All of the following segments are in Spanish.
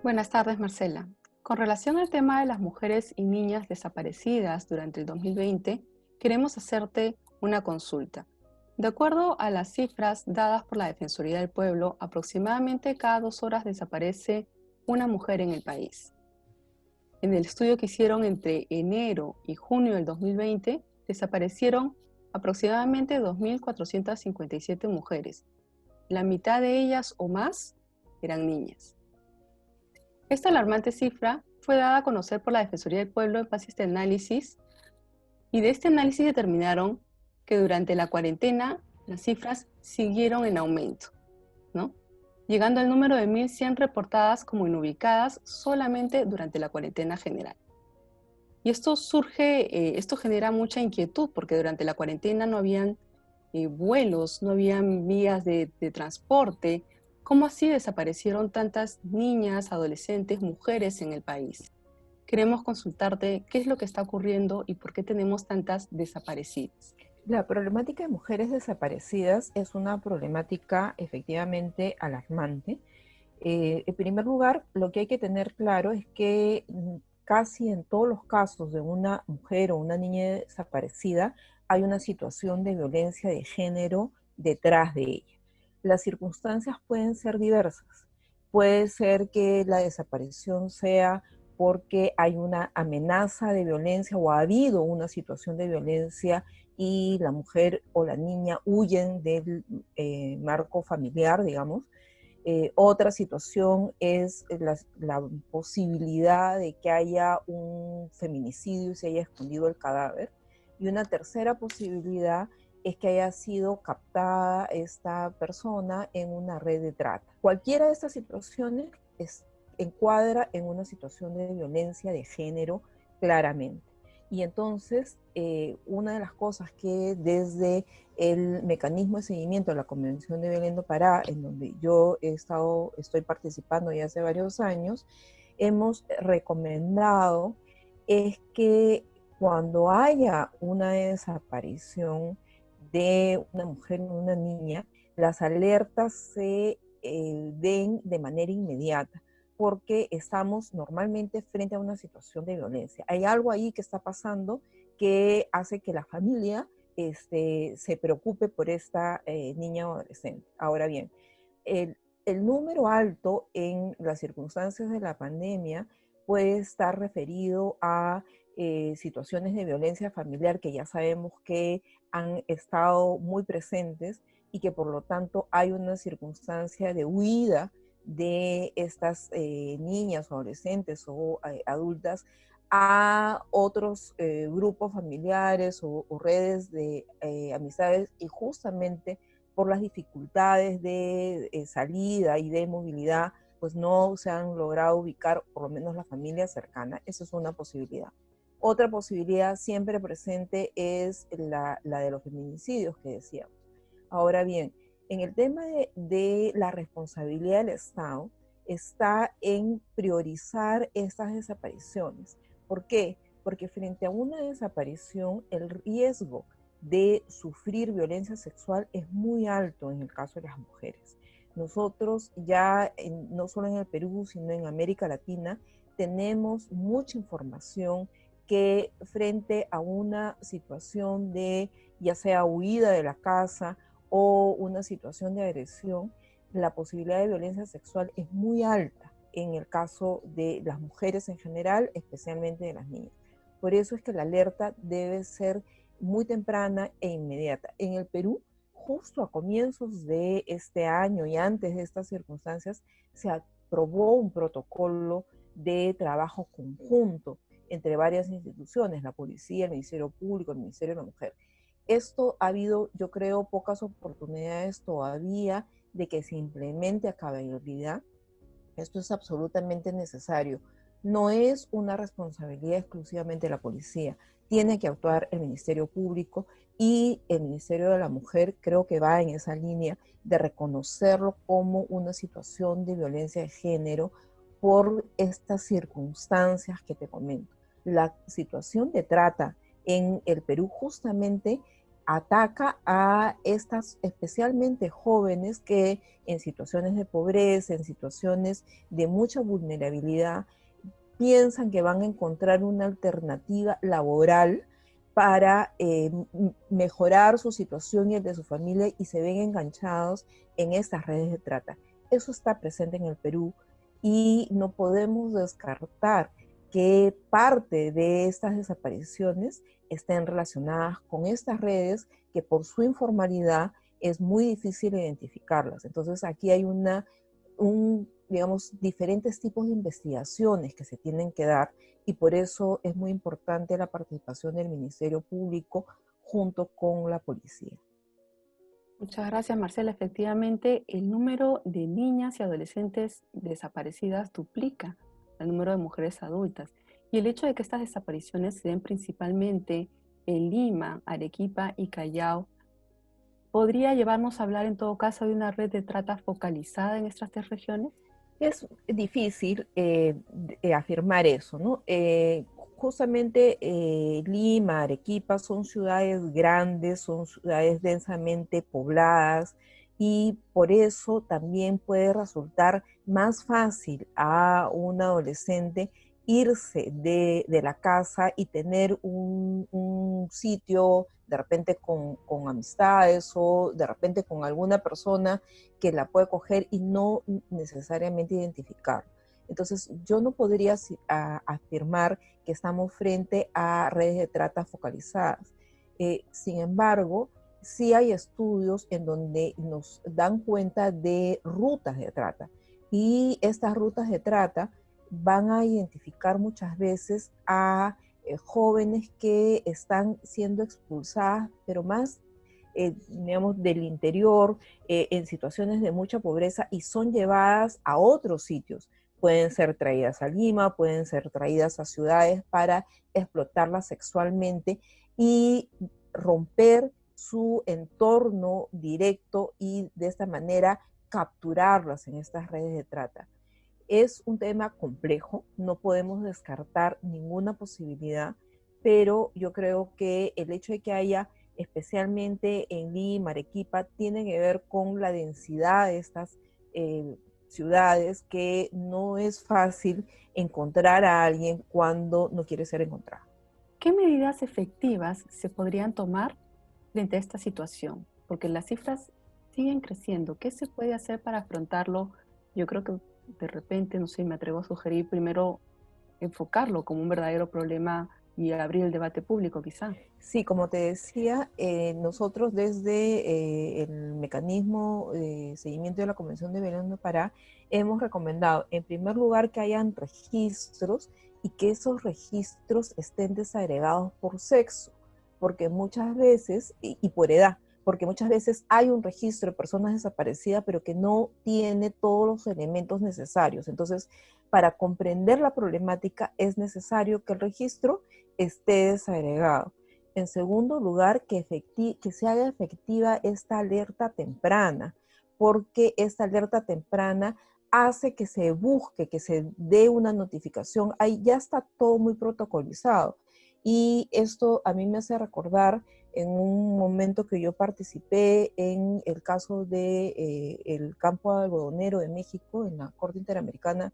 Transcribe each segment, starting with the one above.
Buenas tardes, Marcela. Con relación al tema de las mujeres y niñas desaparecidas durante el 2020, queremos hacerte una consulta. De acuerdo a las cifras dadas por la Defensoría del Pueblo, aproximadamente cada 2 horas desaparece una mujer en el país. En el estudio que hicieron entre enero y junio del 2020, desaparecieron aproximadamente 2.457 mujeres. La mitad de ellas o más eran niñas. Esta alarmante cifra fue dada a conocer por la Defensoría del Pueblo en base a este análisis, y de este análisis determinaron que durante la cuarentena las cifras siguieron en aumento, ¿no? Llegando al número de 1.100 reportadas como inubicadas solamente durante la cuarentena general. Y esto genera mucha inquietud porque durante la cuarentena no habían vuelos, no habían vías de transporte. ¿Cómo así desaparecieron tantas niñas, adolescentes, mujeres en el país? Queremos consultarte qué es lo que está ocurriendo y por qué tenemos tantas desaparecidas. La problemática de mujeres desaparecidas es una problemática efectivamente alarmante. En primer lugar, lo que hay que tener claro es que casi en todos los casos de una mujer o una niña desaparecida hay una situación de violencia de género detrás de ella. Las circunstancias pueden ser diversas. Puede ser que la desaparición sea porque hay una amenaza de violencia o ha habido una situación de violencia y la mujer o la niña huyen del marco familiar, digamos. Otra situación es la posibilidad de que haya un feminicidio y se haya escondido el cadáver. Y una tercera posibilidad es que haya sido captada esta persona en una red de trata. Cualquiera de estas situaciones encuadra en una situación de violencia de género claramente. Y entonces, una de las cosas que desde el mecanismo de seguimiento de la Convención de Belén do Pará, en donde yo estoy participando ya hace varios años, hemos recomendado es que cuando haya una desaparición de una mujer o una niña, las alertas se den de manera inmediata, porque estamos normalmente frente a una situación de violencia. Hay algo ahí que está pasando que hace que la familia se preocupe por esta niña o adolescente. Ahora bien, el, el número alto en las circunstancias de la pandemia puede estar referido a situaciones de violencia familiar que ya sabemos que han estado muy presentes y que por lo tanto hay una circunstancia de huida de estas niñas o adolescentes o adultas a otros grupos familiares o redes de amistades, y justamente por las dificultades de salida y de movilidad, pues no se han logrado ubicar por lo menos la familia cercana. Esa es una posibilidad. Otra posibilidad siempre presente es la de los feminicidios que decíamos. Ahora bien, en el tema de la responsabilidad del Estado, está en priorizar estas desapariciones. ¿Por qué? Porque frente a una desaparición, el riesgo de sufrir violencia sexual es muy alto en el caso de las mujeres. Nosotros ya, no solo en el Perú, sino en América Latina, tenemos mucha información que frente a una situación de ya sea huida de la casa o una situación de agresión, la posibilidad de violencia sexual es muy alta en el caso de las mujeres en general, especialmente de las niñas. Por eso es que la alerta debe ser muy temprana e inmediata. En el Perú, justo a comienzos de este año y antes de estas circunstancias, se aprobó un protocolo de trabajo conjunto entre varias instituciones, la policía, el Ministerio Público, el Ministerio de la Mujer. Esto ha habido, yo creo, pocas oportunidades todavía de que se implemente a cabalidad. Esto es absolutamente necesario. No es una responsabilidad exclusivamente de la policía. Tiene que actuar el Ministerio Público, y el Ministerio de la Mujer creo que va en esa línea de reconocerlo como una situación de violencia de género por estas circunstancias que te comento. La situación de trata en el Perú justamente ataca a estas especialmente jóvenes que en situaciones de pobreza, en situaciones de mucha vulnerabilidad, piensan que van a encontrar una alternativa laboral para mejorar su situación y el de su familia, y se ven enganchados en estas redes de trata. Eso está presente en el Perú y no podemos descartar que parte de estas desapariciones estén relacionadas con estas redes que por su informalidad es muy difícil identificarlas. Entonces aquí hay digamos, diferentes tipos de investigaciones que se tienen que dar, y por eso es muy importante la participación del Ministerio Público junto con la policía. Muchas gracias, Marcela. Efectivamente, el número de niñas y adolescentes desaparecidas duplica el número de mujeres adultas. Y el hecho de que estas desapariciones se den principalmente en Lima, Arequipa y Callao podría llevarnos a hablar en todo caso de una red de trata focalizada en estas tres regiones. Es difícil afirmar eso, ¿no? Justamente Lima, Arequipa son ciudades grandes, son ciudades densamente pobladas, y por eso también puede resultar más fácil a un adolescente irse de la casa y tener un sitio de repente con amistades, o de repente con alguna persona que la puede coger y no necesariamente identificar. Entonces, yo no podría afirmar que estamos frente a redes de trata focalizadas. Sin embargo, sí hay estudios en donde nos dan cuenta de rutas de trata, y estas rutas de trata van a identificar muchas veces a jóvenes que están siendo expulsadas, pero más digamos, del interior, en situaciones de mucha pobreza, y son llevadas a otros sitios. Pueden ser traídas a Lima, pueden ser traídas a ciudades para explotarlas sexualmente y romper su entorno directo, y de esta manera capturarlas en estas redes de trata. Es un tema complejo, no podemos descartar ninguna posibilidad, pero yo creo que el hecho de que haya, especialmente en Lima, Arequipa, tiene que ver con la densidad de estas ciudades, que no es fácil encontrar a alguien cuando no quiere ser encontrado. ¿Qué medidas efectivas se podrían tomar frente a esta situación? Porque las cifras siguen creciendo. ¿Qué se puede hacer para afrontarlo? Yo creo que de repente, no sé, me atrevo a sugerir primero enfocarlo como un verdadero problema y abrir el debate público, quizá. Sí, como te decía, nosotros desde el mecanismo de seguimiento de la Convención de Belén do Pará hemos recomendado, en primer lugar, que hayan registros, y que esos registros estén desagregados por sexo, porque muchas veces, y por edad, porque muchas veces hay un registro de personas desaparecidas, pero que no tiene todos los elementos necesarios. Entonces, para comprender la problemática es necesario que el registro esté desagregado. En segundo lugar, que se haga efectiva esta alerta temprana, porque esta alerta temprana hace que se busque, que se dé una notificación. Ahí ya está todo muy protocolizado. Y esto a mí me hace recordar en un momento que yo participé en el caso de el campo algodonero de México, en la Corte Interamericana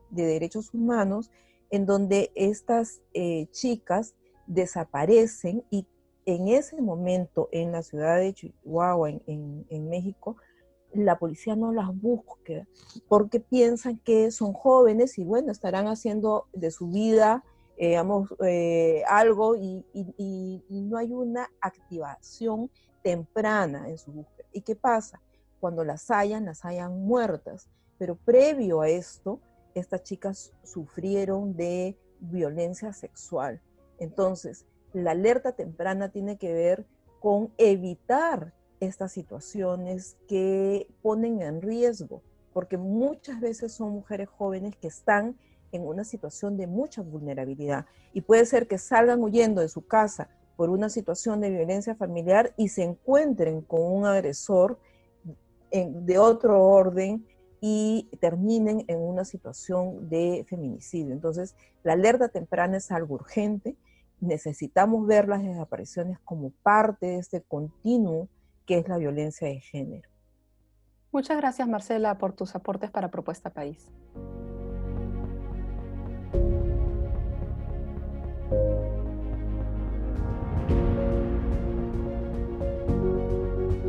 de Derechos Humanos, en donde estas chicas desaparecen, y en ese momento en la ciudad de Chihuahua, en México, la policía no las busca porque piensan que son jóvenes y bueno, estarán haciendo de su vida, digamos, algo, y no hay una activación temprana en su búsqueda. ¿Y qué pasa? Cuando las hayan muertas, pero previo a esto, estas chicas sufrieron de violencia sexual. Entonces, la alerta temprana tiene que ver con evitar estas situaciones que ponen en riesgo, porque muchas veces son mujeres jóvenes que están en una situación de mucha vulnerabilidad, y puede ser que salgan huyendo de su casa por una situación de violencia familiar y se encuentren con un agresor de otro orden y terminen en una situación de feminicidio. Entonces, la alerta temprana es algo urgente, necesitamos ver las desapariciones como parte de este continuo que es la violencia de género. Muchas gracias, Marcela, por tus aportes para Propuesta País.